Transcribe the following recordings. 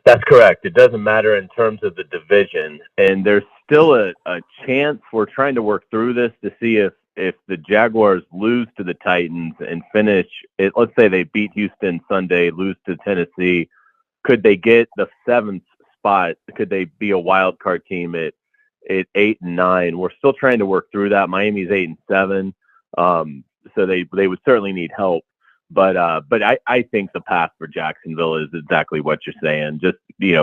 That's correct. It doesn't matter in terms of the division, and there's still a chance. We're trying to work through this to see if the Jaguars lose to the Titans and finish it. Let's say they beat Houston Sunday, lose to Tennessee. Could they get the seventh spot? Could they be a wild card team at 8 and 9? We're still trying to work through that. Miami's 8 and 7, so they would certainly need help. But I think the path for Jacksonville is exactly what you're saying. Just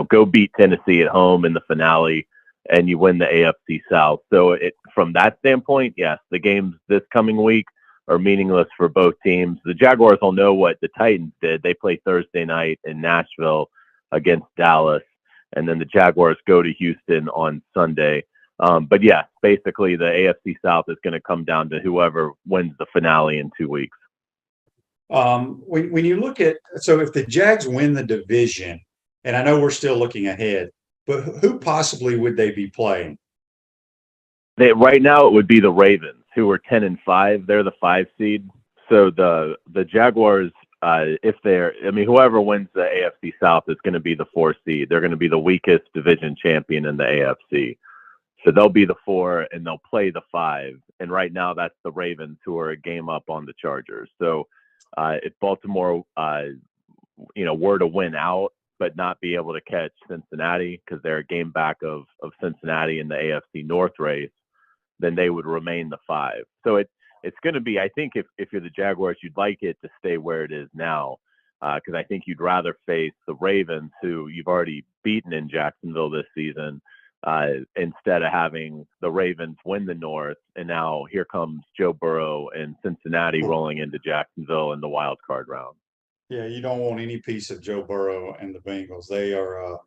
go beat Tennessee at home in the finale, and you win the AFC South. So from that standpoint, yes, the games this coming week are meaningless for both teams. The Jaguars will know what the Titans did. They play Thursday night in Nashville against Dallas, and then the Jaguars go to Houston on Sunday. But yeah, basically the AFC South is going to come down to whoever wins the finale in 2 weeks. When you look at, so if the Jags win the division, and I know we're still looking ahead, but who possibly would they be playing? Right now it would be the Ravens, who are 10-5. They're the 5 seed. So the Jaguars, whoever wins the AFC South is going to be the 4 seed. They're going to be the weakest division champion in the AFC. So they'll be the 4 and they'll play the 5. And right now that's the Ravens, who are a game up on the Chargers. So if Baltimore, were to win out but not be able to catch Cincinnati because they're a game back of Cincinnati in the AFC North race, then they would remain the 5. So it's going to be, I think, if you're the Jaguars, you'd like it to stay where it is now, because I think you'd rather face the Ravens, who you've already beaten in Jacksonville this season, instead of having the Ravens win the North, and now here comes Joe Burrow and Cincinnati rolling into Jacksonville in the wild card round. Yeah, you don't want any piece of Joe Burrow and the Bengals. They are,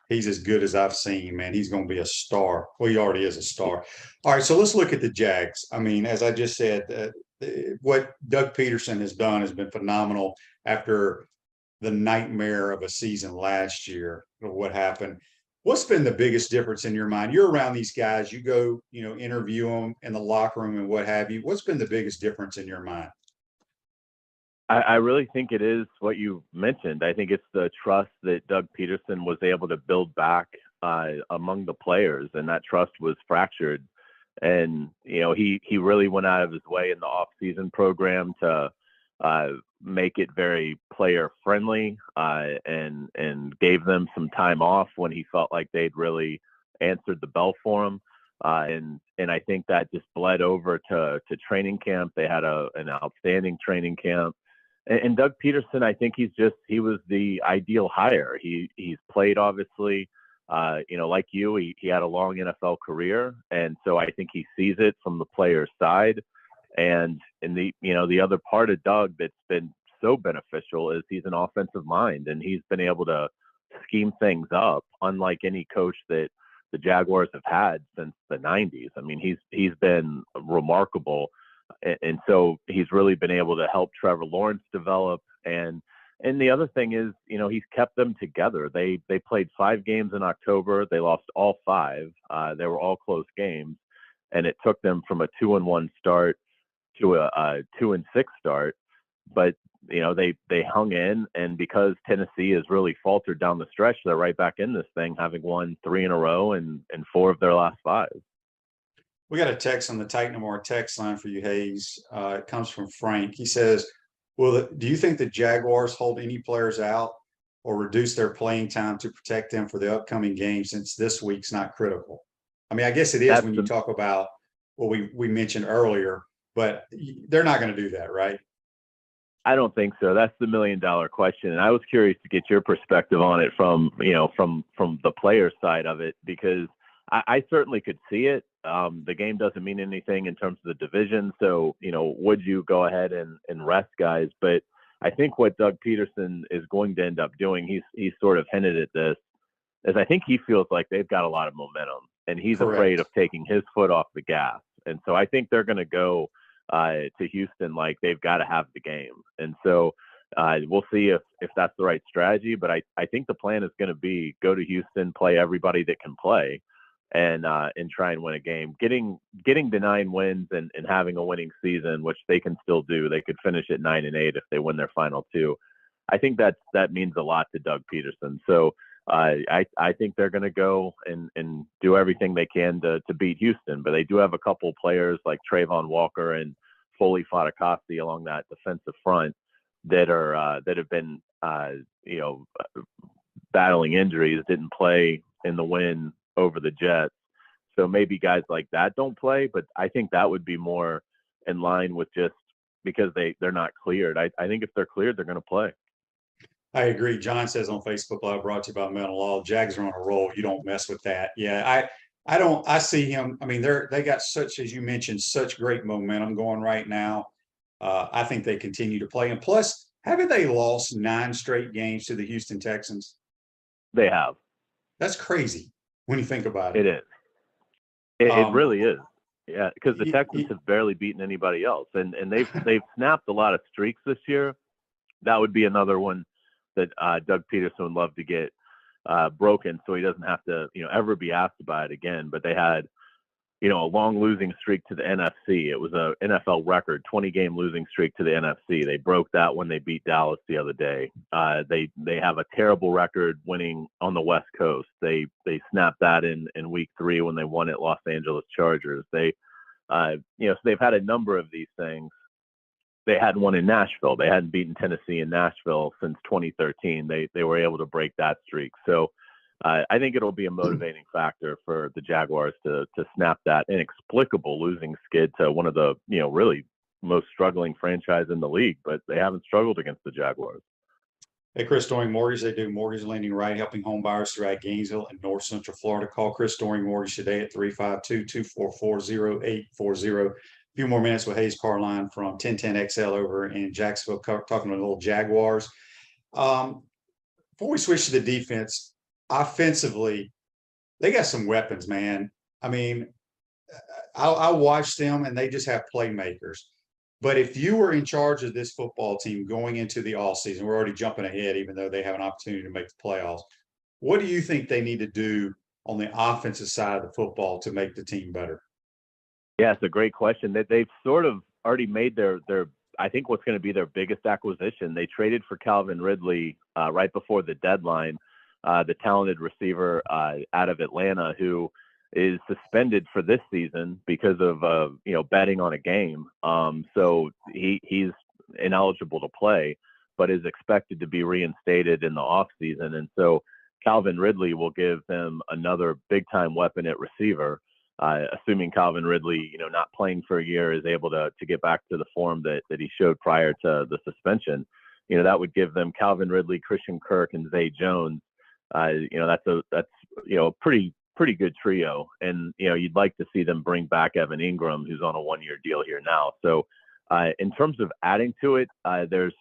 he's as good as I've seen, man. He's going to be a star. Well, he already is a star. All right, so let's look at the Jags. I mean, as I just said, what Doug Pederson has done has been phenomenal after the nightmare of a season last year of what happened. What's been the biggest difference in your mind? You're around these guys, you go, interview them in the locker room and what have you. What's been the biggest difference in your mind? I really think it is what you mentioned. I think it's the trust that Doug Pederson was able to build back among the players, and that trust was fractured. And, he really went out of his way in the off-season program to make it very player friendly, and gave them some time off when he felt like they'd really answered the bell for him. And I think that just bled over to training camp. They had an outstanding training camp. And Doug Pederson, I think he was the ideal hire. He's played, obviously, like you, he had a long NFL career. And so I think he sees it from the player's side. And the other part of Doug that's been so beneficial is he's an offensive mind, and he's been able to scheme things up unlike any coach that the Jaguars have had since the 90s. I mean, he's been remarkable. And so he's really been able to help Trevor Lawrence develop. And the other thing is, he's kept them together. They played 5 games in October. They lost all 5. They were all close games. And it took them from a 2-1 start to a 2-6 start. But, they hung in. And because Tennessee has really faltered down the stretch, they're right back in this thing, having won 3 in a row and 4 of their last 5. We got a text on the Titan No More text line for you, Hays. It comes from Frank. He says, do you think the Jaguars hold any players out or reduce their playing time to protect them for the upcoming game, since this week's not critical? I mean, I guess it is when you talk about what we mentioned earlier, but they're not going to do that, right? I don't think so. That's the $1 million question. And I was curious to get your perspective on it from the player side of it, because I certainly could see it. The game doesn't mean anything in terms of the division. So, would you go ahead and rest guys? But I think what Doug Pederson is going to end up doing, he's sort of hinted at this, is I think he feels like they've got a lot of momentum, and he's Correct. Afraid of taking his foot off the gas. And so I think they're going to go to Houston like they've got to have the game. And so we'll see if that's the right strategy. But I think the plan is going to be go to Houston, play everybody that can play, and try and win a game. Getting to 9 wins and having a winning season, which they can still do. They could finish at 9-8 if they win their final 2. I think that means a lot to Doug Pederson. So I think they're going to go and do everything they can to beat Houston, but they do have a couple players like Trayvon Walker and Foley Fatukasi along that defensive front that have been battling injuries, didn't play in the win over the Jets. So maybe guys like that don't play, but I think that would be more in line with just because they're not cleared. I think if they're cleared, they're going to play. I agree. John says on Facebook Live, brought to you by Mental Law, Jags are on a roll. You don't mess with that. Yeah, I don't. I see him. I mean, they got such, as you mentioned, such great momentum going right now. I think they continue to play. And plus, haven't they lost 9 straight games to the Houston Texans? They have. That's crazy when you think about it. It is. It really is. Yeah, because the Texans have barely beaten anybody else, and they've snapped a lot of streaks this year. That would be another one that Doug Pederson would love to get broken, so he doesn't have to ever be asked about it again. But they had a long losing streak to the NFC. It was a NFL record, 20-game losing streak to the NFC. They broke that when they beat Dallas the other day. They have a terrible record winning on the West Coast. They snapped that in week 3 when they won at Los Angeles Chargers. So they've had a number of these things. They had one in Nashville. They hadn't beaten Tennessee in Nashville since 2013. They were able to break that streak. So I think it'll be a motivating factor for the Jaguars to snap that inexplicable losing skid to one of the really most struggling franchise in the league. But they haven't struggled against the Jaguars. Hey, Chris Doring Mortgage. They do mortgage lending right, helping home buyers throughout Gainesville and North Central Florida. Call Chris Doring Mortgage today at 352-244-0840. A few more minutes with Hays Carlyon from 1010XL over in Jacksonville, talking to the little Jaguars. Before we switch to the defense, offensively, they got some weapons, man. I mean, I watch them and they just have playmakers. But if you were in charge of this football team going into the offseason, we're already jumping ahead, even though they have an opportunity to make the playoffs. What do you think they need to do on the offensive side of the football to make the team better? Yeah, it's a great question. That they've sort of already made their I think what's going to be their biggest acquisition. They traded for Calvin Ridley right before the deadline, the talented receiver out of Atlanta who is suspended for this season because of betting on a game. So he's ineligible to play, but is expected to be reinstated in the offseason. And so Calvin Ridley will give them another big time weapon at receiver. Assuming Calvin Ridley, not playing for a year, is able to get back to the form that he showed prior to the suspension, that would give them Calvin Ridley, Christian Kirk, and Zay Jones. That's a pretty good trio. And, you'd like to see them bring back Evan Ingram, who's on a 1-year deal here now. So in terms of adding to it, there's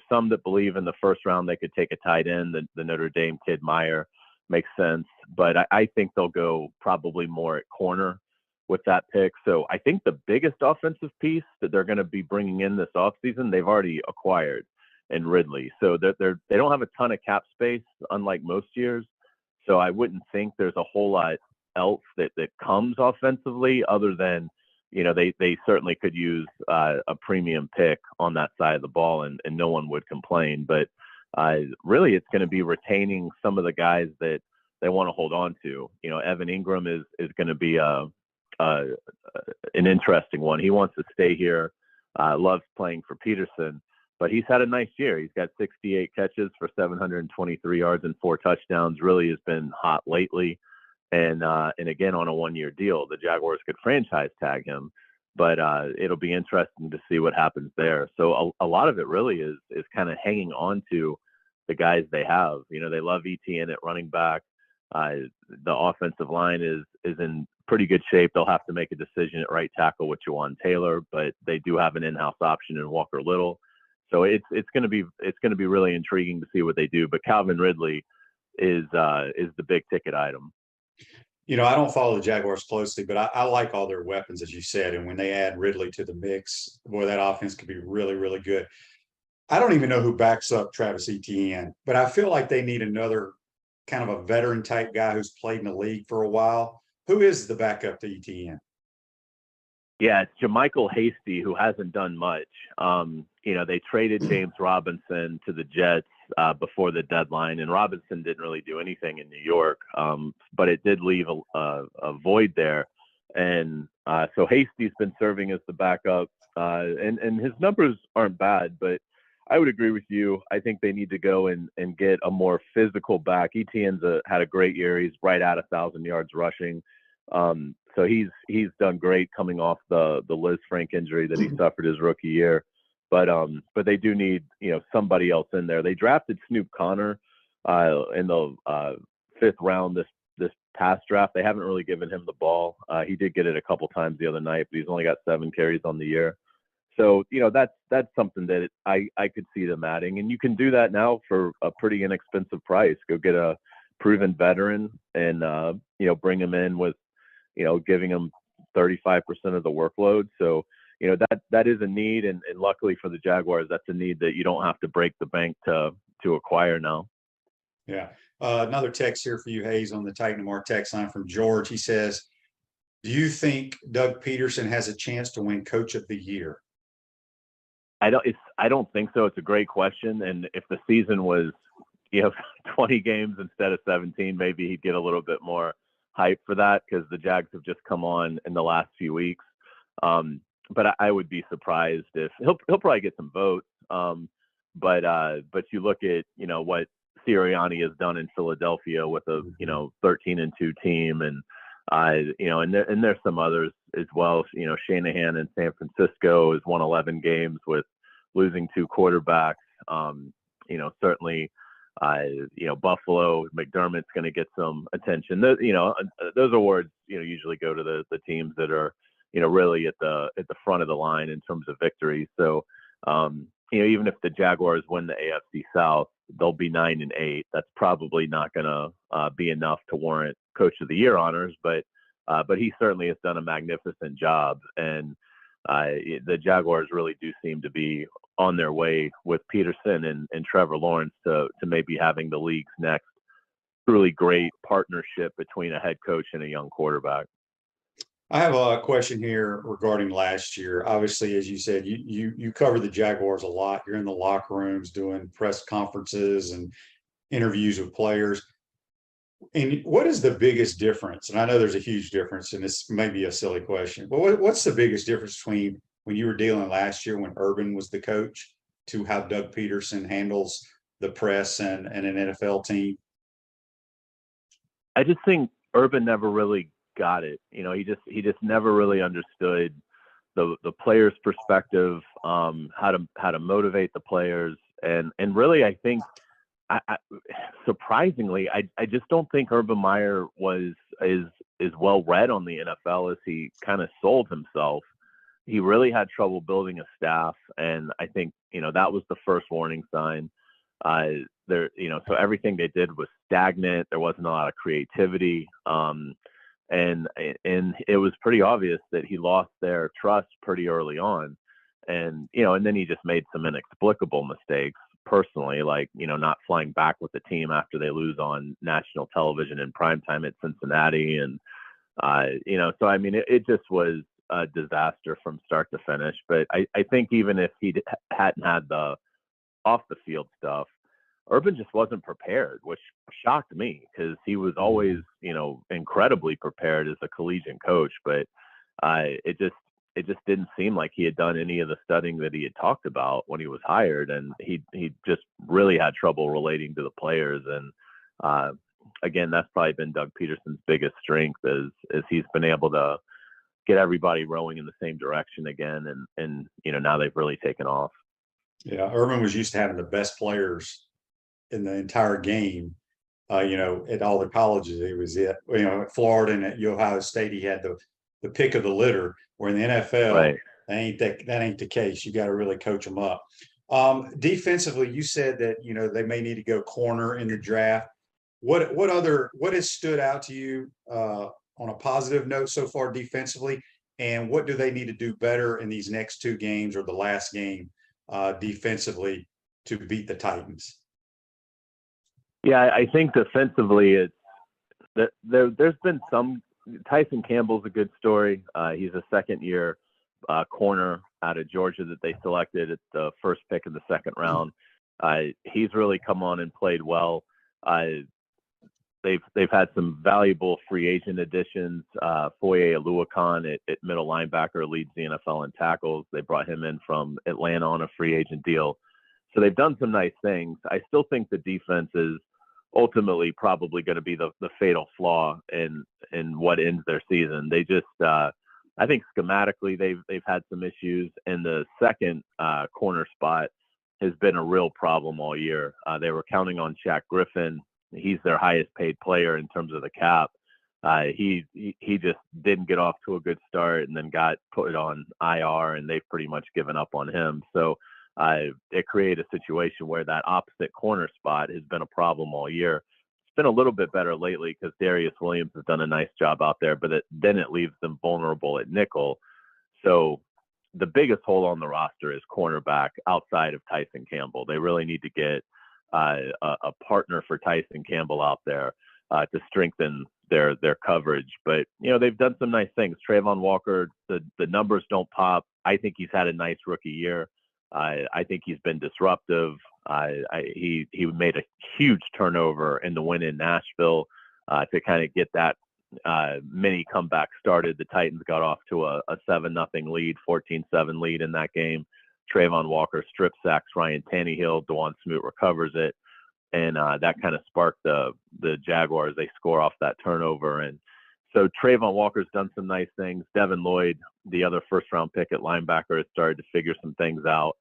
some that believe in the first round they could take a tight end. The Notre Dame kid Meyer makes sense, but I think they'll go probably more at corner with that pick. So I think the biggest offensive piece that they're going to be bringing in this offseason, they've already acquired in Ridley. So they don't have a ton of cap space, unlike most years. So I wouldn't think there's a whole lot else that comes offensively other than, they certainly could use a premium pick on that side of the ball and no one would complain. But really, it's going to be retaining some of the guys that they want to hold on to. Evan Ingram is going to be an interesting one. He wants to stay here, loves playing for Pederson, but he's had a nice year. He's got 68 catches for 723 yards and 4 touchdowns. Really has been hot lately. And again, on a 1-year deal, the Jaguars could franchise tag him, but it'll be interesting to see what happens there. So a lot of it really is kind of hanging on to the guys they have. They love ETN at running back. The offensive line is in pretty good shape. They'll have to make a decision at right tackle with Jawan Taylor, but they do have an in-house option in Walker Little. So it's going to be really intriguing to see what they do. But Calvin Ridley is the big ticket item. I don't follow the Jaguars closely, but I like all their weapons, as you said. And when they add Ridley to the mix, boy, that offense could be really, really good. I don't even know who backs up Travis Etienne, but I feel like they need another kind of a veteran type guy who's played in the league for a while. Who is the backup to Etienne? Yeah, it's Jermichael Hasty, who hasn't done much. They traded James Robinson to the Jets before the deadline, and Robinson didn't really do anything in New York, but it did leave a void there. And so Hasty's been serving as the backup, and his numbers aren't bad, but I would agree with you. I think they need to go and get a more physical back. Etienne's had a great year. He's right at 1,000 yards rushing. So he's done great coming off the Liz Frank injury that he suffered his rookie year. But they do need, somebody else in there. They drafted Snoop Connor in the 5th round this past draft. They haven't really given him the ball. He did get it a couple times the other night, but he's only got 7 carries on the year. So, that's something that I could see them adding. And you can do that now for a pretty inexpensive price. Go get a proven veteran and, bring him in with, giving him 35% of the workload. So, that is a need. And luckily for the Jaguars, that's a need that you don't have to break the bank to acquire now. Yeah. Another text here for you, Hays, on the Titan Mark text line from George. He says, do you think Doug Pederson has a chance to win Coach of the Year? I don't think so. It's a great question. And if the season was, 20 games instead of 17, maybe he'd get a little bit more hype for that, because the Jags have just come on in the last few weeks. But I would be surprised if he'll probably get some votes. But you look at, what Sirianni has done in Philadelphia with a, 13-2 team, and and there's some others as well. Shanahan in San Francisco has won 11 games with losing 2 quarterbacks. Certainly, Buffalo, McDermott's going to get some attention. Those awards, usually go to the teams that are, really at the front of the line in terms of victory. So, even if the Jaguars win the AFC South, they'll be 9-8. That's probably not going to be enough to warrant Coach of the Year honors, but he certainly has done a magnificent job. And the Jaguars really do seem to be on their way with Pederson and Trevor Lawrence to maybe having the league's next truly great partnership between a head coach and a young quarterback. I have a question here regarding last year. Obviously, as you said, you cover the Jaguars a lot. You're in the locker rooms doing press conferences and interviews with players. And what is the biggest difference? And I know there's a huge difference, and this may be a silly question, but what's the biggest difference between when you were dealing last year when Urban was the coach to how Doug Pederson handles the press and an NFL team? I just think Urban never really got it. He just never really understood the players' perspective, how to motivate the players, and really, I think, surprisingly, I just don't think Urban Meyer is well read on the NFL as he kind of sold himself. He really had trouble building a staff, and I think that was the first warning sign. So everything they did was stagnant. There wasn't a lot of creativity. And it was pretty obvious that he lost their trust pretty early on. And then he just made some inexplicable mistakes personally, like, not flying back with the team after they lose on national television in primetime at Cincinnati. And, so, I mean, it just was a disaster from start to finish. But I think even if he hadn't had the off the field stuff, Urban just wasn't prepared, which shocked me because he was always, incredibly prepared as a collegiate coach. But it just didn't seem like he had done any of the studying that he had talked about when he was hired, and he just really had trouble relating to the players. And again, that's probably been Doug Pederson's biggest strength is he's been able to get everybody rowing in the same direction again, and now they've really taken off. Yeah, Urban was used to having the best players in the entire game. At all the colleges, he was it. At Florida and at Ohio State, he had the pick of the litter. Where in the NFL, Right. that ain't the case. You got to really coach them up. Defensively, you said that they may need to go corner in the draft. What has stood out to you on a positive note so far defensively, and what do they need to do better in these next 2 games or the last game defensively to beat the Titans? Yeah, I think defensively, there's been some. Tyson Campbell's a good story. He's a second-year corner out of Georgia that they selected at the first pick in the second round. He's really come on and played well. They've had some valuable free agent additions. Foye Oluokun at middle linebacker leads the NFL in tackles. They brought him in from Atlanta on a free agent deal. So they've done some nice things. I still think the defense is ultimately probably going to be the fatal flaw in what ends their season. They just I think schematically they've had some issues, and the second corner spot has been a real problem all year. They were counting on Shaq Griffin. He's their highest paid player in terms of the cap. He just didn't get off to a good start and then got put on IR, and they've pretty much given up on him. So it created a situation where that opposite corner spot has been a problem all year. It's been a little bit better lately because Darius Williams has done a nice job out there, but then it leaves them vulnerable at nickel. So the biggest hole on the roster is cornerback outside of Tyson Campbell. They really need to get a partner for Tyson Campbell out there to strengthen their coverage. But, they've done some nice things. Trayvon Walker, the numbers don't pop. I think he's had a nice rookie year. I think he's been disruptive. He made a huge turnover in the win in Nashville to kind of get that mini comeback started. The Titans got off to a 7-0 lead, 14-7 lead in that game. Trayvon Walker strip sacks Ryan Tannehill. Dwan Smoot recovers it. And that kind of sparked the Jaguars. They score off that turnover. And so Trayvon Walker's done some nice things. Devin Lloyd, the other first-round pick at linebacker, has started to figure some things out.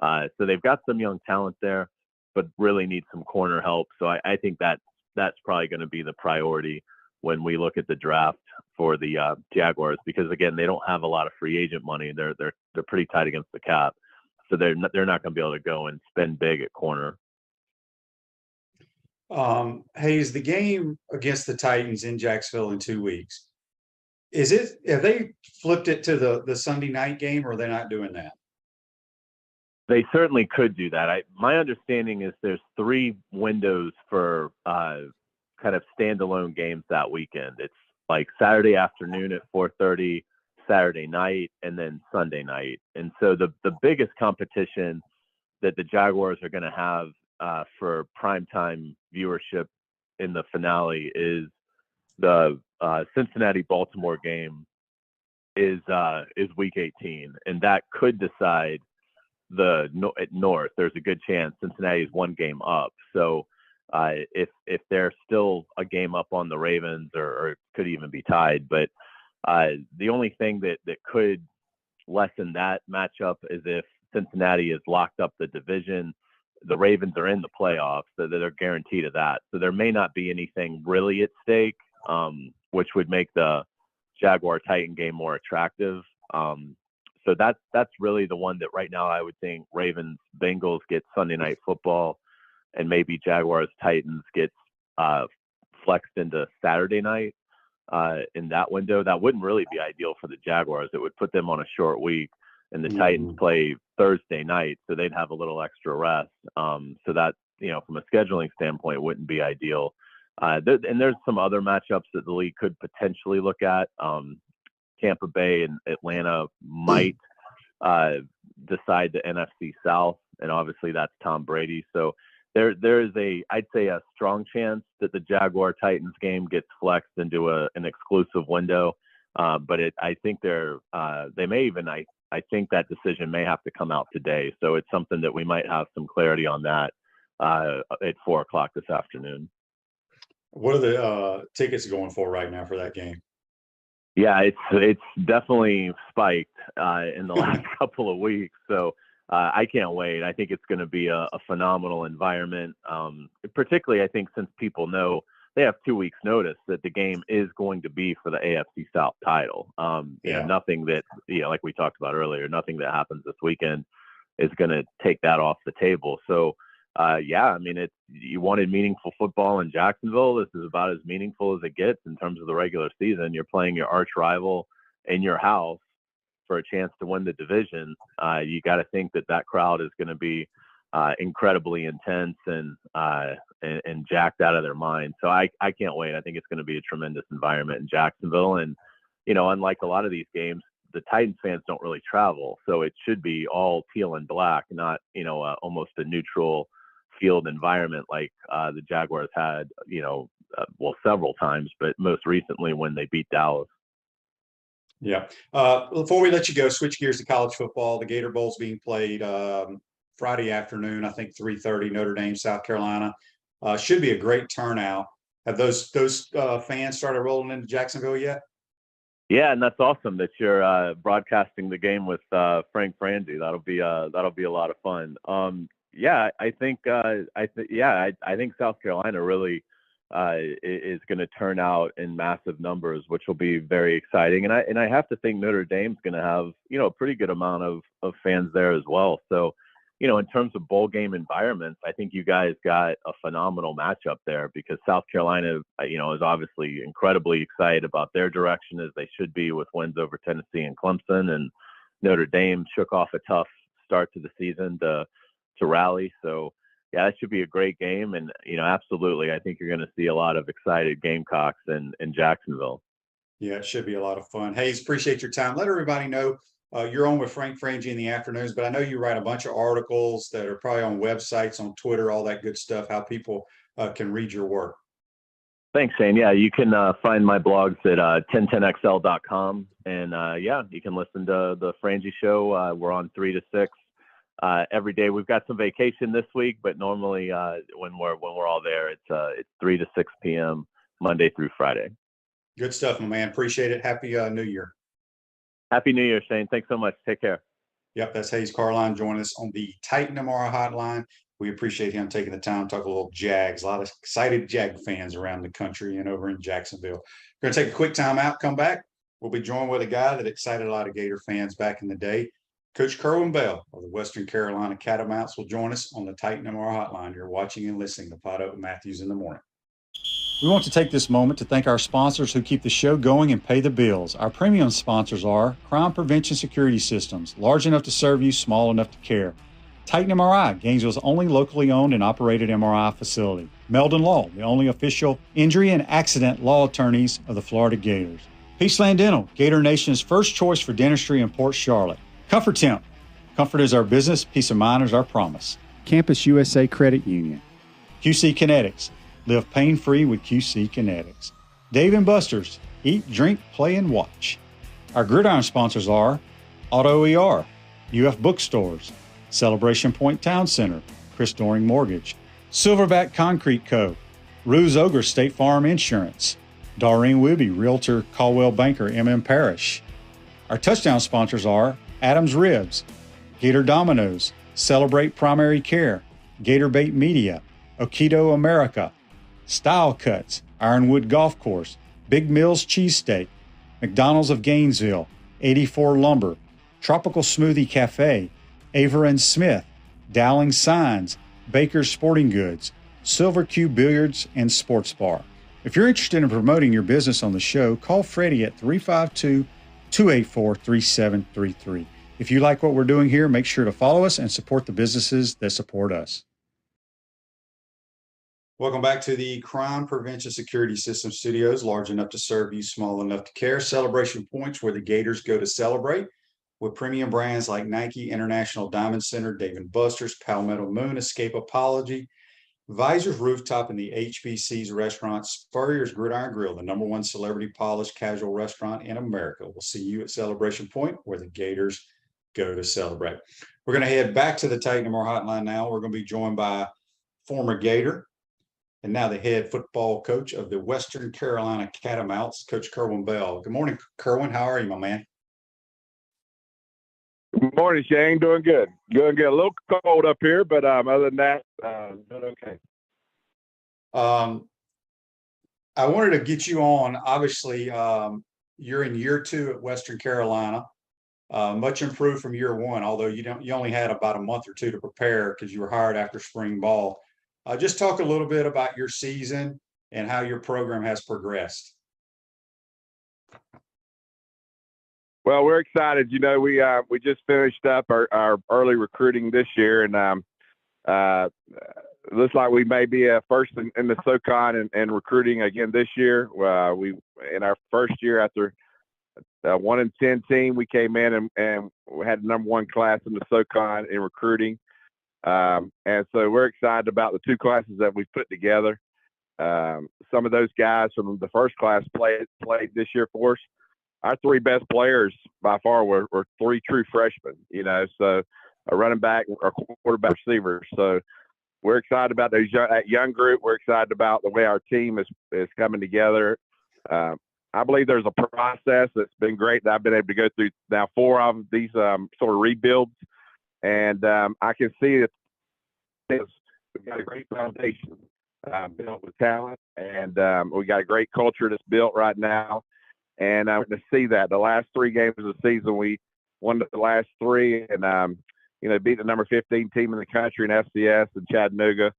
So they've got some young talent there, but really need some corner help. So I think that's probably going to be the priority when we look at the draft for the Jaguars, because, again, they don't have a lot of free agent money. They're pretty tight against the cap. So they're not going to be able to go and spend big at corner. Hays, the game against the Titans in Jacksonville in 2 weeks, have they flipped it to the Sunday night game, or are they not doing that? They certainly could do that. My understanding is there's 3 windows for kind of standalone games that weekend. It's like Saturday afternoon at 4:30, Saturday night, and then Sunday night. And so the biggest competition that the Jaguars are going to have for primetime viewership in the finale is the Cincinnati-Baltimore game is week 18, and that could decide at North. There's a good chance Cincinnati is 1 game up. So if they're still a game up on the Ravens, or it could even be tied, but the only thing that could lessen that matchup is if Cincinnati has locked up the division. The Ravens are in the playoffs, so they're guaranteed of that. So there may not be anything really at stake, which would make the Jaguar-Titan game more attractive. So that's really the one that right now I would think Ravens-Bengals get Sunday Night Football, and maybe Jaguars-Titans gets flexed into Saturday night in that window. That wouldn't really be ideal for the Jaguars. It would put them on a short week, and the Titans play Thursday night, so they'd have a little extra rest. So that, from a scheduling standpoint, wouldn't be ideal. And there's some other matchups that the league could potentially look at. Tampa Bay and Atlanta might decide the NFC South, and obviously that's Tom Brady. So there is I'd say a strong chance that the Jaguar-Titans game gets flexed into an exclusive window. But I think they may even, I think that decision may have to come out today. So it's something that we might have some clarity on that at 4:00 this afternoon. What are the tickets going for right now for that game? Yeah, it's definitely spiked in the last couple of weeks. So I can't wait. I think it's going to be a phenomenal environment. Particularly, I think, since people know they have 2 weeks notice that the game is going to be for the AFC South title. Nothing that, like we talked about earlier, nothing that happens this weekend is going to take that off the table. So, you wanted meaningful football in Jacksonville. This is about as meaningful as it gets in terms of the regular season. You're playing your arch rival in your house for a chance to win the division. You got to think that crowd is going to be incredibly intense and jacked out of their mind. So I can't wait. I think it's going to be a tremendous environment in Jacksonville. And, unlike a lot of these games, the Titans fans don't really travel, so it should be all teal and black, not almost a neutral field environment like the Jaguars had, several times, but most recently when they beat Dallas. Yeah. Before we let you go, switch gears to college football. The Gator Bowl is being played Friday afternoon, I think 3:30, Notre Dame, South Carolina. Should be a great turnout. Have those fans started rolling into Jacksonville yet? Yeah, and that's awesome that you're broadcasting the game with Frank Frangie. That'll be a lot of fun. I think South Carolina really is going to turn out in massive numbers, which will be very exciting. And I have to think Notre Dame's going to have a pretty good amount of fans there as well. So, in terms of bowl game environments, I think you guys got a phenomenal matchup there because South Carolina, is obviously incredibly excited about their direction as they should be with wins over Tennessee and Clemson, and Notre Dame shook off a tough start to the season to rally. So yeah, that should be a great game. And, absolutely, I think you're going to see a lot of excited Gamecocks in Jacksonville. Yeah, it should be a lot of fun. Hays, appreciate your time. Let everybody know you're on with Frank Frangie in the afternoons, but I know you write a bunch of articles that are probably on websites, on Twitter, all that good stuff, how people can read your work. Thanks, Shane. Yeah, you can find my blogs at 1010xl.com. And, you can listen to the Frangie Show. We're on 3 to 6. Every day. We've got some vacation this week, but normally when we're all there, it's 3 to 6 p.m. Monday through Friday. Good stuff, my man. Appreciate it. Happy New Year. Happy New Year, Shane. Thanks so much. Take care. Yep, that's Hays Carlyon joining us on the Titan MRI hotline. We appreciate him taking the time to talk a little Jags. A lot of excited Jag fans around the country and over in Jacksonville. We're going to take a quick time out, come back. We'll be joined with a guy that excited a lot of Gator fans back in the day. Coach Kerwin Bell of the Western Carolina Catamounts will join us on the Titan MR Hotline. You're watching and listening to Pod Up Matthews in the Morning. We want to take this moment to thank our sponsors who keep the show going and pay the bills. Our premium sponsors are Crime Prevention Security Systems, large enough to serve you, small enough to care. Titan MRI, Gainesville's only locally owned and operated MRI facility. Meldon Law, the only official injury and accident law attorneys of the Florida Gators. Peaceland Dental, Gator Nation's first choice for dentistry in Port Charlotte. Comfort Temp. Comfort is our business. Peace of mind is our promise. Campus USA Credit Union. QC Kinetics. Live pain-free with QC Kinetics. Dave & Buster's. Eat, drink, play, and watch. Our gridiron sponsors are Auto ER, UF Bookstores, Celebration Point Town Center, Chris Doring Mortgage, Silverback Concrete Co., Ruse Ogre State Farm Insurance, Doreen Wibby, Realtor Caldwell Banker, MM Parish. Our touchdown sponsors are Adams Ribs, Gator Dominoes, Celebrate Primary Care, Gator Bait Media, Okido America, Style Cuts, Ironwood Golf Course, Big Mills Cheesesteak, McDonald's of Gainesville, 84 Lumber, Tropical Smoothie Cafe, Aver and Smith, Dowling Signs, Baker's Sporting Goods, Silver Q Billiards and Sports Bar. If you're interested in promoting your business on the show, call Freddie at 352-284-3733. If you like what we're doing here, make sure to follow us and support the businesses that support us. Welcome back to the Crime Prevention Security System Studios, large enough to serve you, small enough to care. Celebration Points, where the Gators go to celebrate, with premium brands like Nike, International Diamond Center, Dave & Buster's, Palmetto Moon, Escape Apology, Visor's Rooftop, and the HBC's restaurant, Spurrier's Gridiron Grill, the #1 celebrity polished casual restaurant in America. We'll see you at Celebration Point, where the Gators go to celebrate. We're going to head back to the Titan MR Hotline now. We're going to be joined by former Gator and now the head football coach of the Western Carolina Catamounts, Coach Kerwin Bell. Good morning, Kerwin. How are you, my man? Good morning, Shane. Doing good. Doing good. A little cold up here, but other than that, doing okay. I wanted to get you on. Obviously, you're in year 2 at Western Carolina. Much improved from year 1, although you only had about a month or 2 to prepare because you were hired after spring ball. Just talk a little bit about your season and how your program has progressed. Well, we're excited. You know, we just finished up our early recruiting this year, and looks like we may be first in the SoCon and recruiting again this year. We in our first year after 1-10 team. We came in and we had the number 1 class in the SoCon in recruiting. And so we're excited about the 2 classes that we've put together. Some of those guys from the first class played this year for us. Our 3 best players by far were 3 true freshmen, so a running back, a quarterback, receivers. So we're excited about that young group. We're excited about the way our team is coming together. I believe there's a process that's been great that I've been able to go through now 4 of these sort of rebuilds. And I can see that we've got a great foundation built with talent, and we got a great culture that's built right now. And I'm going to see that the last 3 games of the season, we won the last 3 and, beat the number 15 team in the country in FCS in Chattanooga.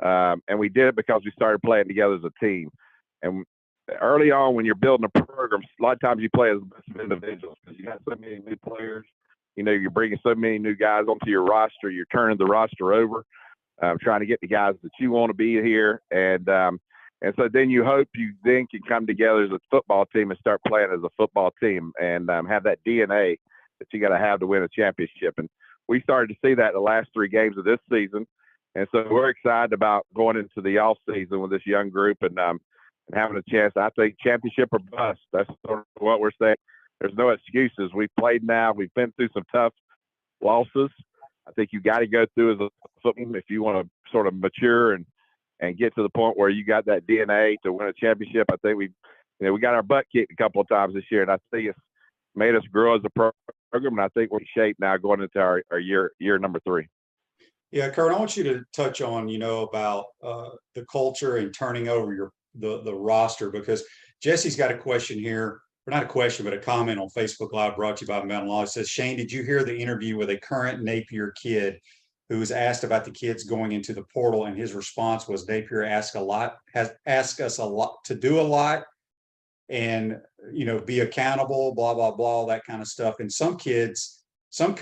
And we did it because we started playing together as a team. And early on, when you're building a program, a lot of times you play as a bunch of individuals because you got so many new players. You're bringing so many new guys onto your roster. You're turning the roster over, trying to get the guys that you want to be here. And so then you hope you then can come together as a football team and start playing as a football team and have that DNA that you got to have to win a championship. And we started to see that the last 3 games of this season. And so we're excited about going into the off season with this young group and having a chance. I think championship or bust. That's sort of what we're saying. There's no excuses. We've played now. We've been through some tough losses. I think you got to go through as a football if you want to sort of mature and get to the point where you got that DNA to win a championship. I think we got our butt kicked a couple of times this year, and I think it's made us grow as a program. And I think we're in shape now going into our year number 3. Yeah, Kerwin, I want you to touch on, about the culture and turning over the roster, because Jesse's got a question here. Or not a question, but a comment on Facebook Live brought to you by Mountain Law. It says, Shane, did you hear the interview with a current Napier kid who was asked about the kids going into the portal? And his response was, Napier has asked us a lot to do a lot and, be accountable, blah, blah, blah, that kind of stuff. And some coaches, they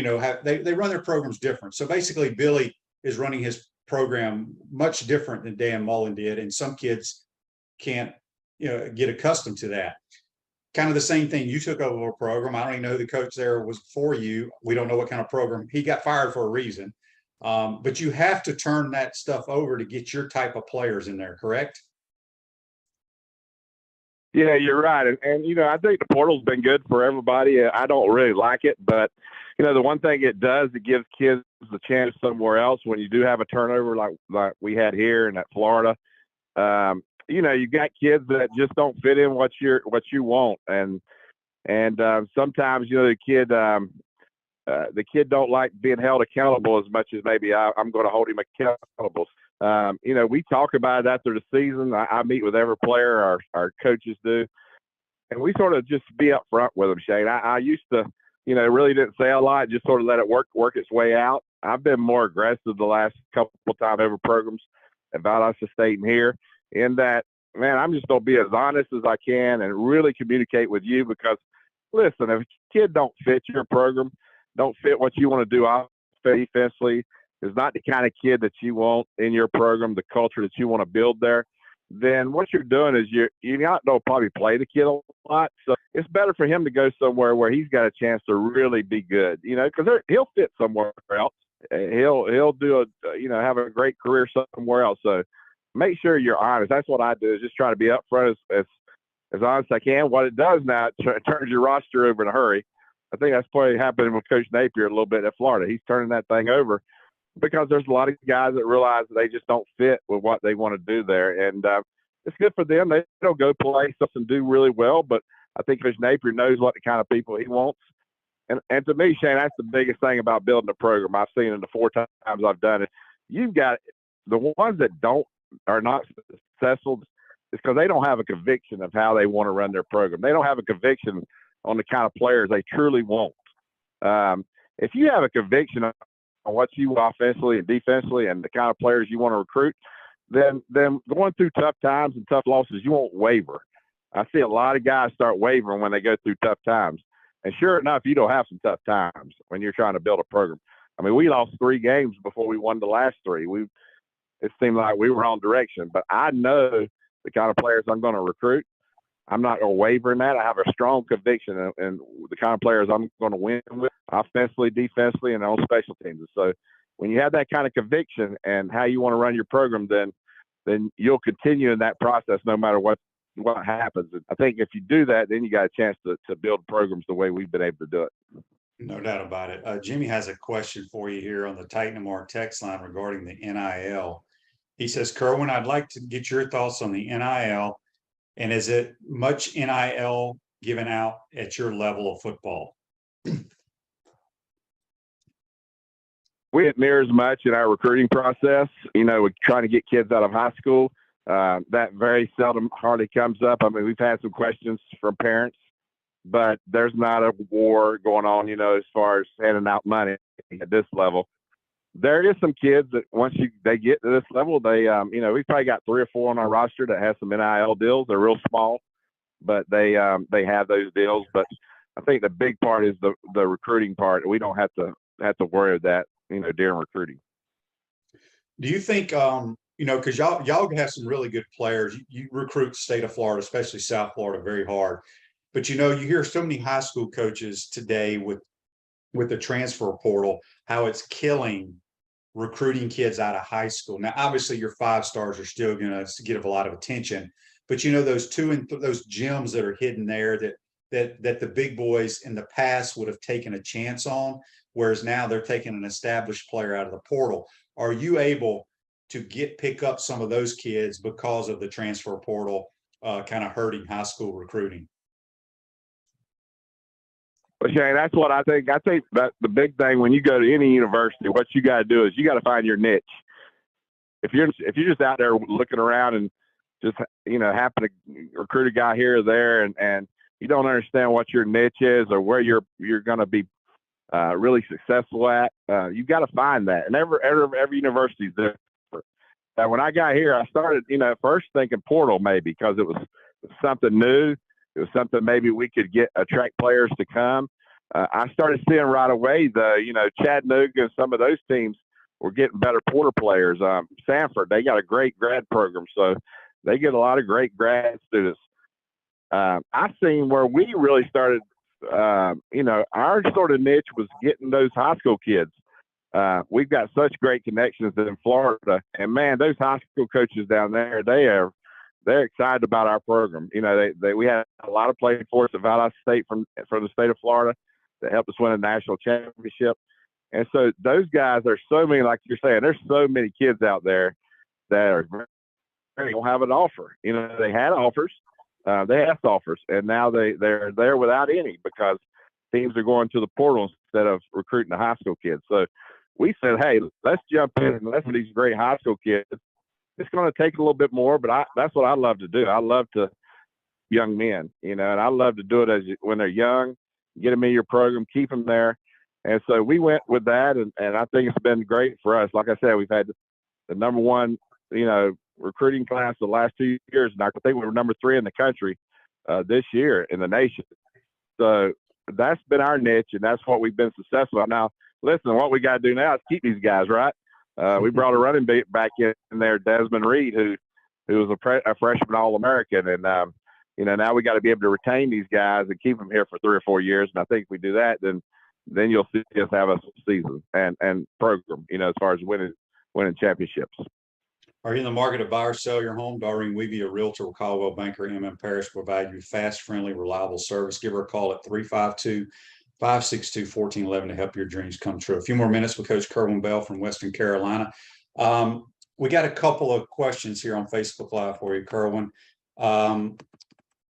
run their programs different. So basically Billy is running his program much different than Dan Mullen did. And some kids can't, get accustomed to that. Kind of the same thing. You took over a program. I don't even know who the coach there was before you. We don't know what kind of program. He got fired for a reason. But you have to turn that stuff over to get your type of players in there, correct? Yeah, you're right. And I think the portal's been good for everybody. I don't really like it, but, the one thing it does, it gives kids the chance somewhere else when you do have a turnover like we had here and at Florida. You got kids that just don't fit in what you want. And sometimes, the kid don't like being held accountable as much as maybe I'm going to hold him accountable. We talk about it after the season. I meet with every player, our coaches do, and we sort of just be up front with them, Shane. I used to, really didn't say a lot, just sort of let it work its way out. I've been more aggressive the last couple of times over programs at Valdosta State and here, in that, man, I'm just going to be as honest as I can and really communicate with you because, listen, if a kid don't fit your program, don't fit what you want to do offensively, is not the kind of kid that you want in your program, the culture that you want to build there, then what you're doing is you're not going to probably play the kid a lot. So it's better for him to go somewhere where he's got a chance to really be good, because he'll fit somewhere else. He'll do have a great career somewhere else. So make sure you're honest. That's what I do, is just try to be upfront as honest as I can. What it does now, it turns your roster over in a hurry. I think that's probably happening with Coach Napier a little bit at Florida. He's turning that thing over because there's a lot of guys that realize that they just don't fit with what they want to do there. And it's good for them. They'll go play something, do really well. But I think Coach Napier knows what the kind of people he wants. And to me, Shane, that's the biggest thing about building a program. I've seen in the 4 times I've done it. You've got the ones that are not successful is because they don't have a conviction of how they want to run their program. They don't have a conviction on the kind of players they truly want. If you have a conviction on what you offensively and defensively and the kind of players you want to recruit, then going through tough times and tough losses, you won't waver. I see a lot of guys start wavering when they go through tough times. And sure enough, you don't have some tough times when you're trying to build a program. I mean, we lost 3 games before we won the last 3. It seemed like we were on direction. But I know the kind of players I'm going to recruit. I'm not going to waver in that. I have a strong conviction in the kind of players I'm going to win with, offensively, defensively, and on special teams. So when you have that kind of conviction and how you want to run your program, then you'll continue in that process no matter what happens. And I think if you do that, then you got a chance to build programs the way we've been able to do it. No doubt about it. Jimmy has a question for you here on the Titan and Mark text line regarding the NIL. He says, Kerwin, I'd like to get your thoughts on the NIL. And is it much NIL given out at your level of football? We didn't near as much in our recruiting process. We're trying to get kids out of high school. That very seldom hardly comes up. I mean, we've had some questions from parents, but there's not a war going on, as far as handing out money at this level. There is some kids that once they get to this level, they, we've probably got 3 or 4 on our roster that have some NIL deals. They're real small, but they have those deals. But I think the big part is the recruiting part. We don't have to worry about that, during recruiting. Do you think, because y'all have some really good players. You recruit the state of Florida, especially South Florida, very hard. But, you hear so many high school coaches today with the transfer portal, how it's killing recruiting kids out of high school. Now, obviously, your 5 stars are still going to get a lot of attention. But, those those gems that are hidden there that the big boys in the past would have taken a chance on, whereas now they're taking an established player out of the portal. Are you able to pick up some of those kids because of the transfer portal kind of hurting high school recruiting? Well, Shane, that's what I think. I think that the big thing when you go to any university, what you got to do is you got to find your niche. If you're just out there looking around and just happen to recruit a guy here or there, and you don't understand what your niche is or where you're going to be really successful at, you got to find that. And every university is different. When I got here, I started first thinking portal maybe because it was something new. It was something maybe we could attract players to come. I started seeing right away Chattanooga and some of those teams were getting better portal players. Sanford, they got a great grad program, so they get a lot of great grad students. I seen where we really started, our sort of niche was getting those high school kids. We've got such great connections in Florida, and man, those high school coaches down there, they're excited about our program. We had a lot of playing for us at Valdosta State from the state of Florida that helped us win a national championship. And so those guys are so many, like you're saying, there's so many kids out there that don't have an offer. They had offers, they asked offers, and now they're there without any because teams are going to the portal instead of recruiting the high school kids. So we said, hey, let's jump in and let's these great high school kids. It's going to take a little bit more, but that's what I love to do. I love to young men, and I love to do it when they're young, get them in your program, keep them there. And so we went with that, and I think it's been great for us. Like I said, we've had the number one, recruiting class the last 2 years, and I think we were number 3 in the country this year in the nation. So that's been our niche, and that's what we've been successful at. Now, listen, what we got to do now is keep these guys, right? We brought a running back in there, Desmond Reed, who was a freshman All-American. And, now we got to be able to retain these guys and keep them here for 3 or 4 years. And I think if we do that, then you'll see us have a season and program, as far as winning championships. Are you in the market to buy or sell your home? Doreen Weeby, a realtor with Caldwell Banker, M.M. Parrish, provide you fast, friendly, reliable service. Give her a call at 352-562-1411 to help your dreams come true. A few more minutes with Coach Kerwin Bell from Western Carolina. We got a couple of questions here on Facebook Live for you, Kerwin.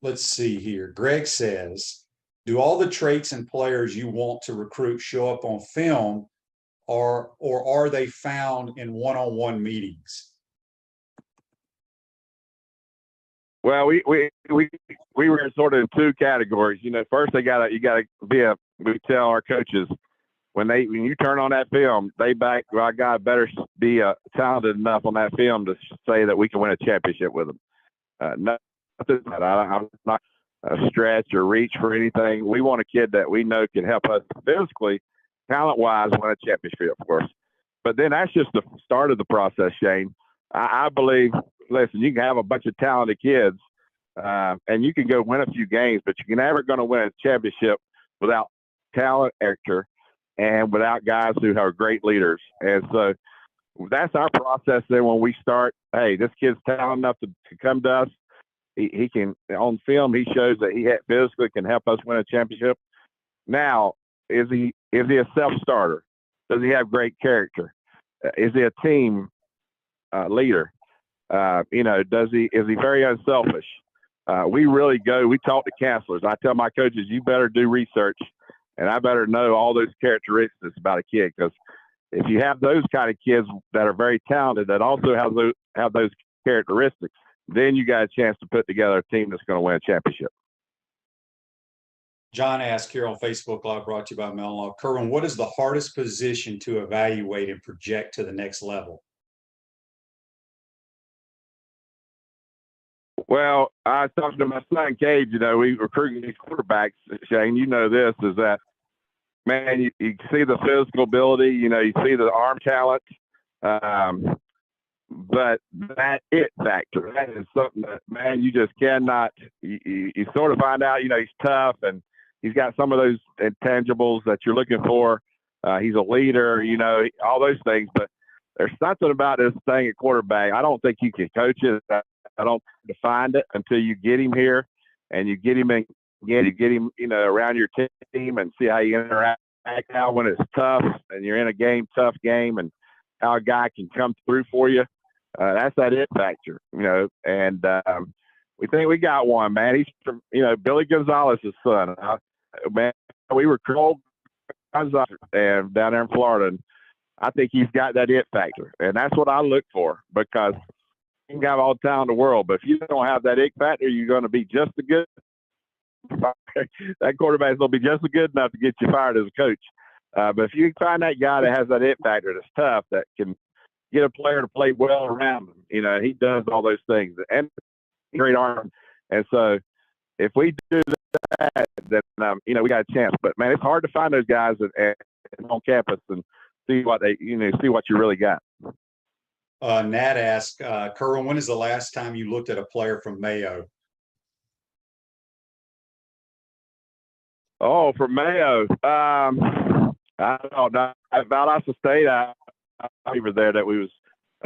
Let's see here. Greg says, do all the traits and players you want to recruit show up on film, or are they found in one-on-one meetings? Well, we were sort of in 2 categories. First we tell our coaches when you turn on that film, I got better be talented enough on that film to say that we can win a championship with them. I'm not a stretch or reach for anything. We want a kid that we know can help us physically, talent-wise, win a championship for us. But then that's just the start of the process, Shane. I believe, listen, you can have a bunch of talented kids, and you can go win a few games, but you're never going to win a championship without talent, character, and without guys who are great leaders. And so that's our process. Then when we start, hey, this kid's talented enough to come to us. He can, on film, he shows that he physically can help us win a championship. Now, is he a self-starter? Does he have great character? Is he a team leader? Is he very unselfish? We talk to counselors. I tell my coaches, you better do research, and I better know all those characteristics about a kid, because if you have those kind of kids that are very talented that also have those characteristics, then you got a chance to put together a team that's going to win a championship. John asked here on Facebook Live, brought to you by Mellon. Kerwin, what is the hardest position to evaluate and project to the next level? Well, I was talking to my son, Cage, we recruit these quarterbacks, Shane, this, is that, man, you see the physical ability, you see the arm talent, but that it factor, that is something that, man, you just cannot, you sort of find out, he's tough and he's got some of those intangibles that you're looking for. He's a leader, all those things, but there's something about this thing at quarterback. I don't think you can coach it. I don't define it until you get him here and you get him around your team and see how you interact out when it's tough and you're in a tough game, and how a guy can come through for you. That's that it factor, and we think we got one, man. He's from, Billy Gonzalez's son. Man, we were called and down there in Florida, and I think he's got that it factor, and that's what I look for, because you can have all the talent in the world, but if you don't have that it factor, you're going to be just as good. That quarterback's going to be just as good enough to get you fired as a coach. But if you find that guy that has that it factor that's tough, that can get a player to play well around him, he does all those things, and great arm. And so if we do that, then we got a chance. But man, it's hard to find those guys on campus and see what see what you really got. Nat asked, Kerwin, when is the last time you looked at a player from Mayo? Oh, from Mayo. I don't know. Valdosta State, I was there that we was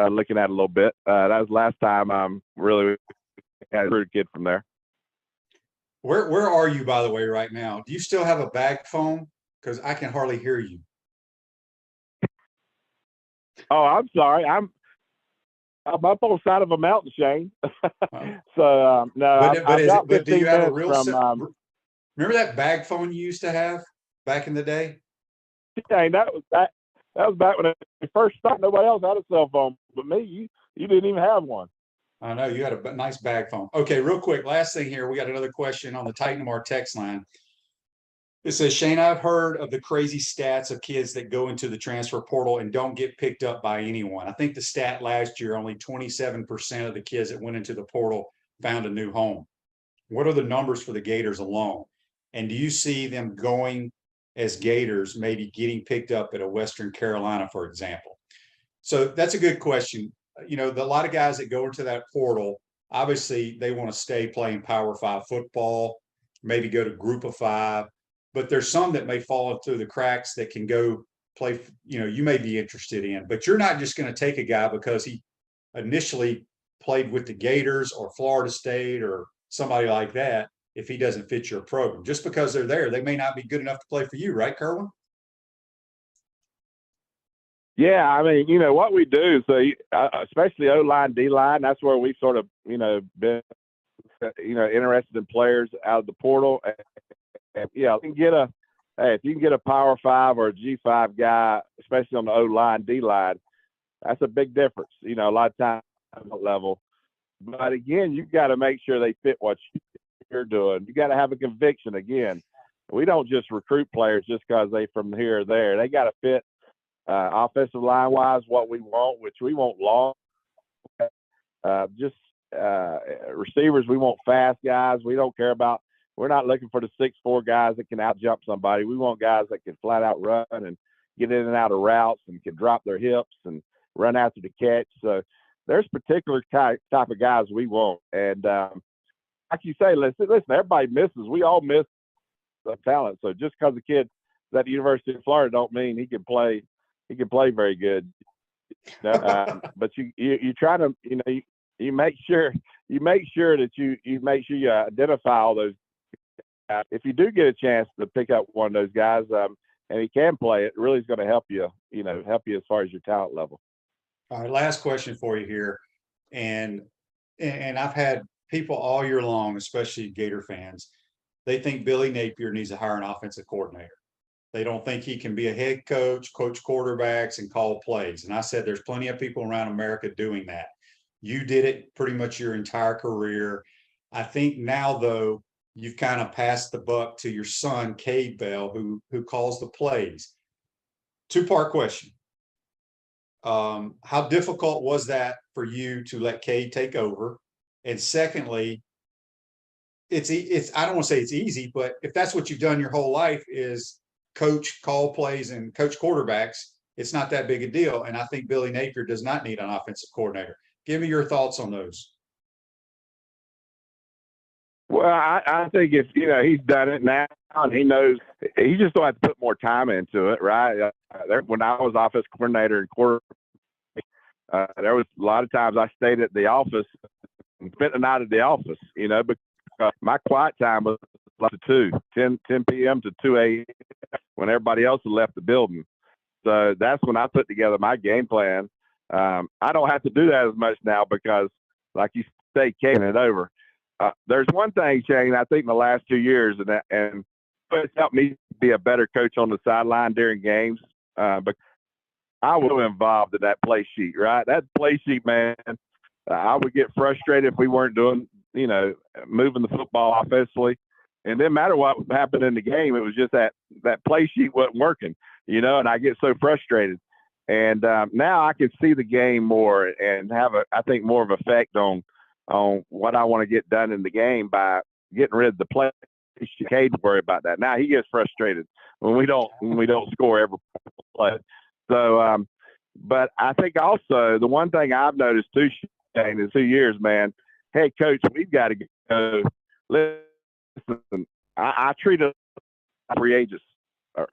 looking at a little bit. That was last time really had a recruited kid from there. Where are you, by the way, right now? Do you still have a bag phone? Because I can hardly hear you. Oh, I'm sorry. I'm up on the side of a mountain, Shane. So no. But do you have a real? Remember that bag phone you used to have back in the day? Shane, that was back when it first started. Nobody else had a cell phone, but me. You didn't even have one. I know you had a nice bag phone. Okay, real quick, last thing here. We got another question on the Titan Mar text line. It says, Shane, I've heard of the crazy stats of kids that go into the transfer portal and don't get picked up by anyone. I think the stat last year, only 27% of the kids that went into the portal found a new home. What are the numbers for the Gators alone? And do you see them going as Gators, maybe getting picked up at a Western Carolina, for example? So that's a good question. A lot of guys that go into that portal, obviously they want to stay playing Power 5 football, maybe go to Group of 5. But there's some that may fall through the cracks that can go play, you may be interested in. But you're not just going to take a guy because he initially played with the Gators or Florida State or somebody like that if he doesn't fit your program. Just because they're there, they may not be good enough to play for you, right, Kerwin? Yeah, I mean, what we do, so especially O-line, D-line, that's where we sort of, been, interested in players out of the portal. And yeah, if you can get a Power 5 or a G5 guy, especially on the O-line, D-line, that's a big difference. A lot of times at that level. But again, you've got to make sure they fit what you're doing. You got to have a conviction. Again, we don't just recruit players just because they from here or there. They got to fit offensive line wise what we want, which we want long. Receivers, we want fast guys. We don't care about. We're not looking for the 6'4" guys that can out-jump somebody. We want guys that can flat out run and get in and out of routes and can drop their hips and run after the catch. So there's particular type of guys we want. And I you say, listen, everybody misses. We all miss the talent. So just because the kid's at the University of Florida don't mean he can play very good. But you try to, you make sure that you make sure you identify all those guys. If you do get a chance to pick up one of those guys, and he can play, it really is going to help you as far as your talent level. All right, last question for you here. And I've had people all year long, especially Gator fans, they think Billy Napier needs to hire an offensive coordinator. They don't think he can be a head coach, coach quarterbacks, and call plays. And I said there's plenty of people around America doing that. You did it pretty much your entire career. I think now, though, you've kind of passed the buck to your son, Cade Bell, who calls the plays. Two-part question. How difficult was that for you to let Cade take over? And secondly, it's I don't want to say it's easy, but if that's what you've done your whole life is coach, call plays, and coach quarterbacks, it's not that big a deal. And I think Billy Napier does not need an offensive coordinator. Give me your thoughts on those. Well, I think if he's done it now and he knows, he just don't have to put more time into it, right? When I was office coordinator and quarterback, there was a lot of times I stayed at the office and spent the night at the office, because my quiet time was to 10 p.m. to 2 a.m. when everybody else had left the building. So that's when I put together my game plan. I don't have to do that as much now because, like you say, carrying it over. There's one thing, Shane, I think in the last 2 years, and it's helped me be a better coach on the sideline during games, but I was involved in that play sheet, right? That play sheet, man, I would get frustrated if we weren't doing, moving the football offensively. And didn't matter what happened in the game. It was just that play sheet wasn't working, and I get so frustrated. And now I can see the game more and have I think more of an effect on what I want to get done in the game by getting rid of the play. Cade worry about that. Now he gets frustrated when we don't score every play. So, but I think also the one thing I've noticed too, Shane, in 2 years, man, head coach, we've got to go. Listen, I treat us free agents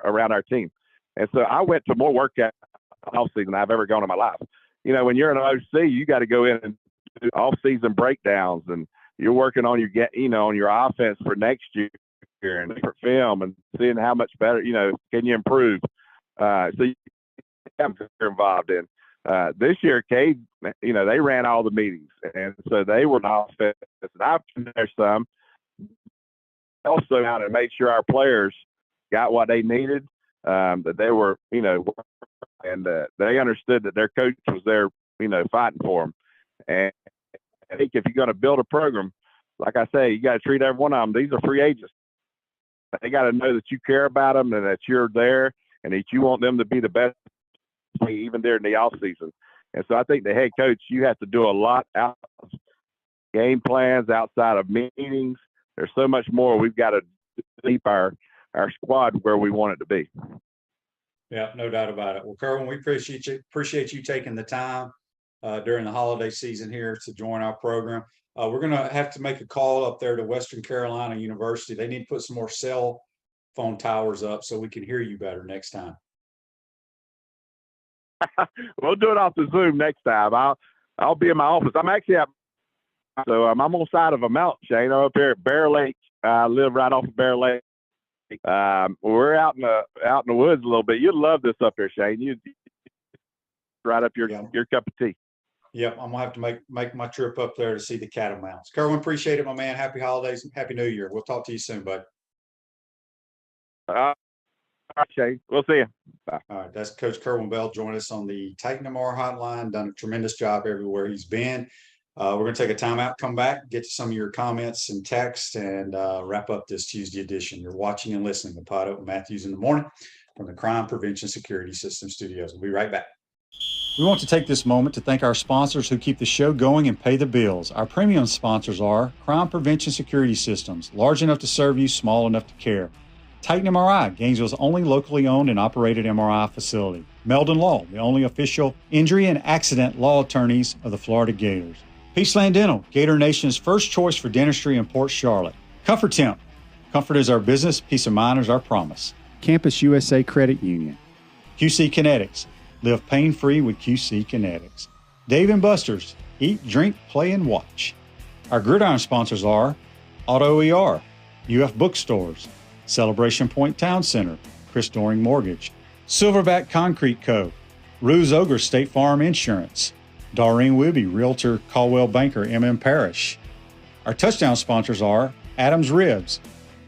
around our team, and so I went to more workout off season than I've ever gone in my life. When you're an OC, you got to go in and do off-season breakdowns, and you're working on on your offense for next year and for film and seeing how much better, can you improve. So you're involved in. This year, Cade, they ran all the meetings, and so they were an offense. And I've been there some. Also out and made sure our players got what they needed, that they were, and they understood that their coach was there, fighting for them. And I think if you're going to build a program, like I say, you got to treat every one of them. These are free agents. They got to know that you care about them and that you're there and that you want them to be the best even during the off season. And so I think the head coach, you have to do a lot out of game plans, outside of meetings. There's so much more. We've got to keep our squad where we want it to be. Yeah, no doubt about it. Well, Kerwin, we appreciate you taking the time during the holiday season here to join our program. We're going to have to make a call up there to Western Carolina University. They need to put some more cell phone towers up so we can hear you better next time. We'll do it off the Zoom next time. I'll be in my office. I'm actually I'm on the side of a mountain, Shane. I'm up here at Bear Lake. I live right off of Bear Lake. We're out in the woods a little bit. You'd love this up here, Shane. You right up your cup of tea. Yep, I'm gonna have to make my trip up there to see the catamounts. Kerwin, appreciate it, my man. Happy holidays and Happy New Year. We'll talk to you soon, bud. All right, Shane. We'll see you. Bye. All right, that's Coach Kerwin Bell joining us on the Titan MR hotline. Done a tremendous job everywhere he's been. We're going to take a timeout, come back, get to some of your comments and text, and wrap up this Tuesday edition. You're watching and listening to Pod Open Matthews in the Morning from the Crime Prevention Security System Studios. We'll be right back. We want to take this moment to thank our sponsors who keep the show going and pay the bills. Our premium sponsors are Crime Prevention Security Systems, large enough to serve you, small enough to care. Titan MRI, Gainesville's only locally owned and operated MRI facility. Meldon Law, the only official injury and accident law attorneys of the Florida Gators. Peaceland Dental, Gator Nation's first choice for dentistry in Port Charlotte. Comfort Temp. Comfort is our business, peace of mind is our promise. Campus USA Credit Union. QC Kinetics. Live pain-free with QC Kinetics. Dave & Buster's. Eat, drink, play, and watch. Our gridiron sponsors are Auto ER, UF Bookstores, Celebration Point Town Center, Chris Doring Mortgage, Silverback Concrete Co., Ruse Ogre State Farm Insurance, Doreen Wibby, Realtor Caldwell Banker, MM Parish. Our touchdown sponsors are Adams Ribs,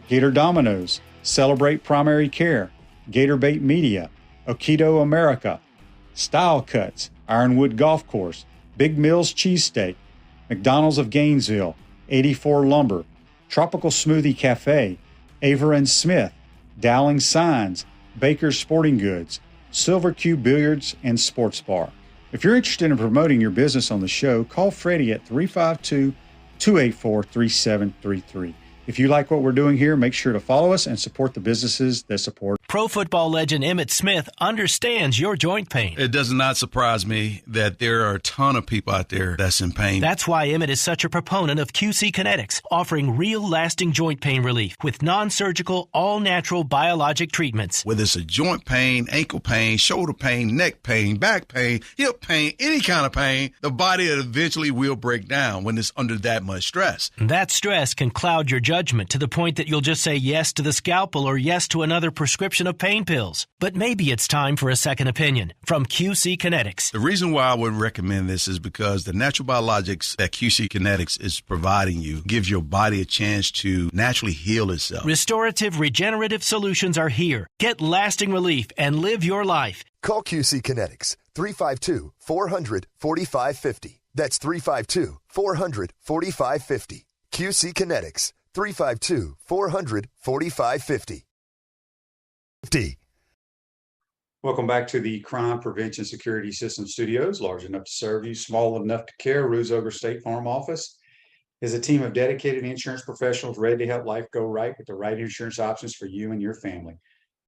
Gator Dominoes, Celebrate Primary Care, Gator Bait Media, Okido America, Style Cuts, Ironwood Golf Course, Big Mills Cheesesteak, McDonald's of Gainesville, 84 Lumber, Tropical Smoothie Cafe, Aver and Smith, Dowling Signs, Baker's Sporting Goods, Silver Cube Billiards and Sports Bar. If you're interested in promoting your business on the show, call Freddie at 352-284-3733. If you like what we're doing here, make sure to follow us and support the businesses that support. Pro football legend Emmitt Smith understands your joint pain. It does not surprise me that there are a ton of people out there that's in pain. That's why Emmitt is such a proponent of QC Kinetics, offering real lasting joint pain relief with non-surgical, all-natural biologic treatments. Whether it's a joint pain, ankle pain, shoulder pain, neck pain, back pain, hip pain, any kind of pain, the body eventually will break down when it's under that much stress. That stress can cloud your judgment to the point that you'll just say yes to the scalpel or yes to another prescription of pain pills. But maybe it's time for a second opinion from QC Kinetics. The reason why I would recommend this is because the natural biologics that QC Kinetics is providing you gives your body a chance to naturally heal itself. Restorative, regenerative solutions are here. Get lasting relief and live your life. Call QC Kinetics 352-400-4550. That's 352-400-4550. QC Kinetics 352-400-4550. Welcome back to the Crime Prevention Security System Studios, large enough to serve you, small enough to care. Ruse Ogre State Farm Office is a team of dedicated insurance professionals ready to help life go right with the right insurance options for you and your family.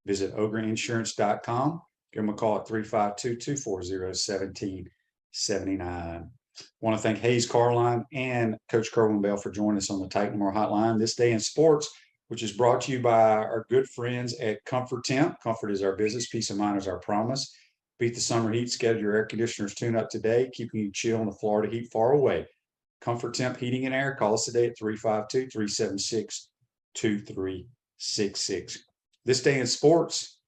Visit ogreinsurance.com. Give them a call at 352-240-1779. Want to thank Hays Carlyon and Coach Kerwin Bell for joining us on the Titan Moore Hotline this day in sports, which is brought to you by our good friends at Comfort Temp. Comfort is our business. Peace of mind is our promise. Beat the summer heat. Schedule your air conditioner's tune up today, keeping you chill in the Florida heat far away. Comfort Temp Heating and Air. Call us today at 352-376-2366. This day in sports,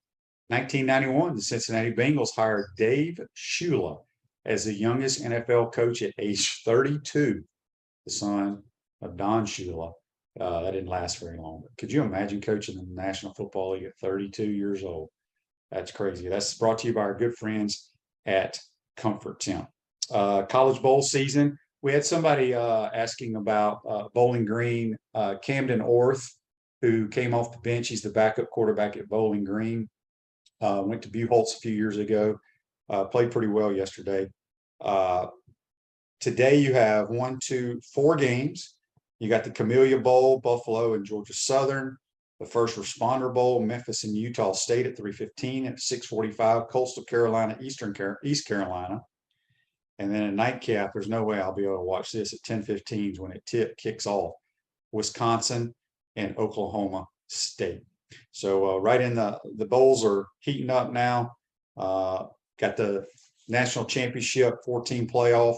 1991, the Cincinnati Bengals hired Dave Shula as the youngest NFL coach at age 32, the son of Don Shula. That didn't last very long. But could you imagine coaching in the National Football League at 32 years old? That's crazy. That's brought to you by our good friends at Comfort Temp. College Bowl season. We had somebody asking about Bowling Green, Camden Orth, who came off the bench. He's the backup quarterback at Bowling Green. Went to Buchholz a few years ago. Played pretty well yesterday. Today you have 4 games. You got the Camellia Bowl, Buffalo and Georgia Southern. The First Responder Bowl, Memphis and Utah State at 3:15. At 6:45, Coastal Carolina, East Carolina. And then a nightcap, there's no way I'll be able to watch this at 10:15 is when it kicks off. Wisconsin and Oklahoma State. So right in the bowls are heating up now. Got the national championship 14 playoff,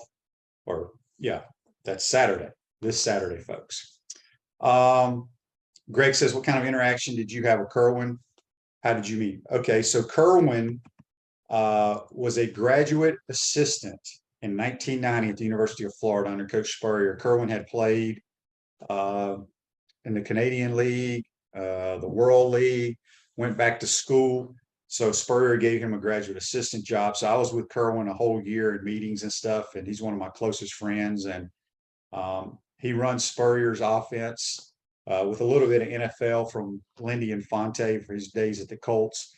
that's Saturday. This Saturday, folks. Greg says, what kind of interaction did you have with Kerwin? How did you meet? Okay, so Kerwin was a graduate assistant in 1990 at the University of Florida under Coach Spurrier. Kerwin had played in the Canadian League, the World League, went back to school. So Spurrier gave him a graduate assistant job. So I was with Kerwin a whole year in meetings and stuff, and he's one of my closest friends. And he runs Spurrier's offense with a little bit of NFL from Lindy Infante for his days at the Colts.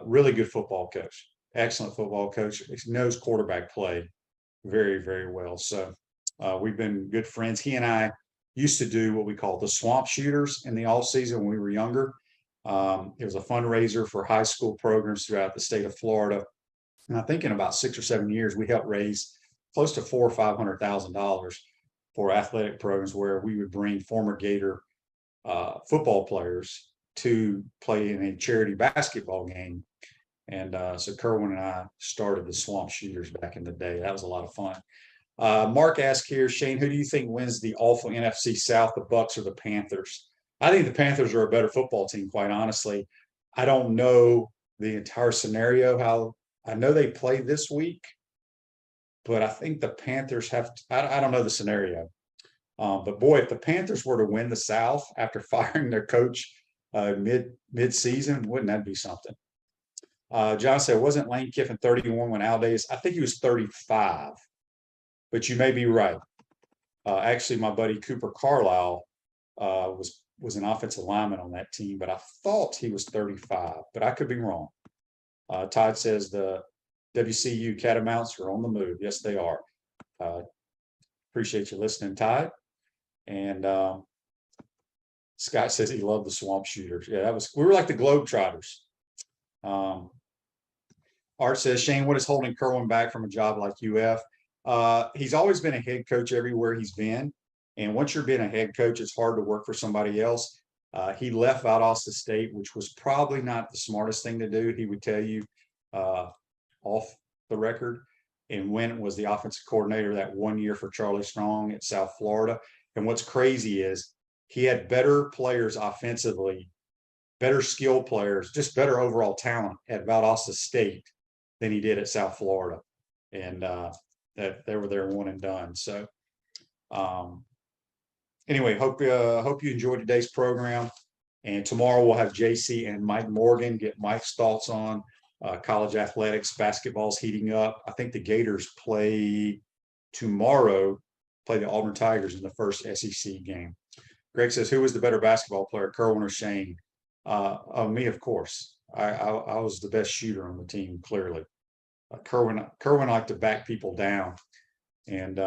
Really good football coach, excellent football coach. He knows quarterback play very, very well. So we've been good friends. He and I used to do what we call the swamp shooters in the off season when we were younger. It was a fundraiser for high school programs throughout the state of Florida. And I think in about 6 or 7 years, we helped raise close to $400,000 or $500,000 for athletic programs where we would bring former Gator football players to play in a charity basketball game. And so Kerwin and I started the Swamp Shooters back in the day. That was a lot of fun. Mark asked here, Shane, who do you think wins the awful NFC South, the Bucs or the Panthers? I think the Panthers are a better football team, quite honestly. I don't know the entire scenario. How I know they play this week, but I think the Panthers have to, I don't know the scenario. But boy, if the Panthers were to win the South after firing their coach mid-season, wouldn't that be something? John said, wasn't Lane Kiffin 31 when Al Davis? I think he was 35, but you may be right. Actually, my buddy Cooper Carlisle was an offensive lineman on that team, but I thought he was 35, but I could be wrong. Todd says the WCU Catamounts are on the move. Yes, they are. Appreciate you listening, Todd. And Scott says he loved the Swamp Shooters. Yeah, we were like the Globetrotters. Art says, Shane, what is holding Kerwin back from a job like UF? He's always been a head coach everywhere he's been. And once you're being a head coach, it's hard to work for somebody else. He left Valdosta State, which was probably not the smartest thing to do. He would tell you off the record, and went and was the offensive coordinator that 1 year for Charlie Strong at South Florida. And what's crazy is he had better players offensively, better skill players, just better overall talent at Valdosta State than he did at South Florida. And that they were there one and done. So anyway, hope you enjoyed today's program. And tomorrow we'll have JC and Mike Morgan get Mike's thoughts on college athletics. Basketball's heating up. I think the Gators play tomorrow, play the Auburn Tigers in the first SEC game. Greg says, who was the better basketball player, Kerwin or Shane? Me, of course. I was the best shooter on the team, clearly. Kerwin liked to back people down, and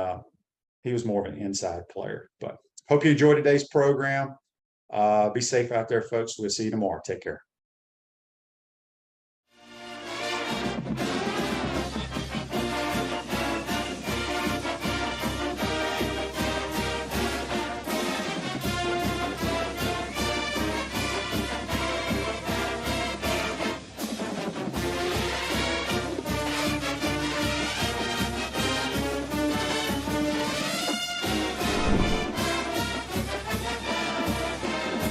he was more of an inside player. But hope you enjoyed today's program. Be safe out there, folks. We'll see you tomorrow. Take care.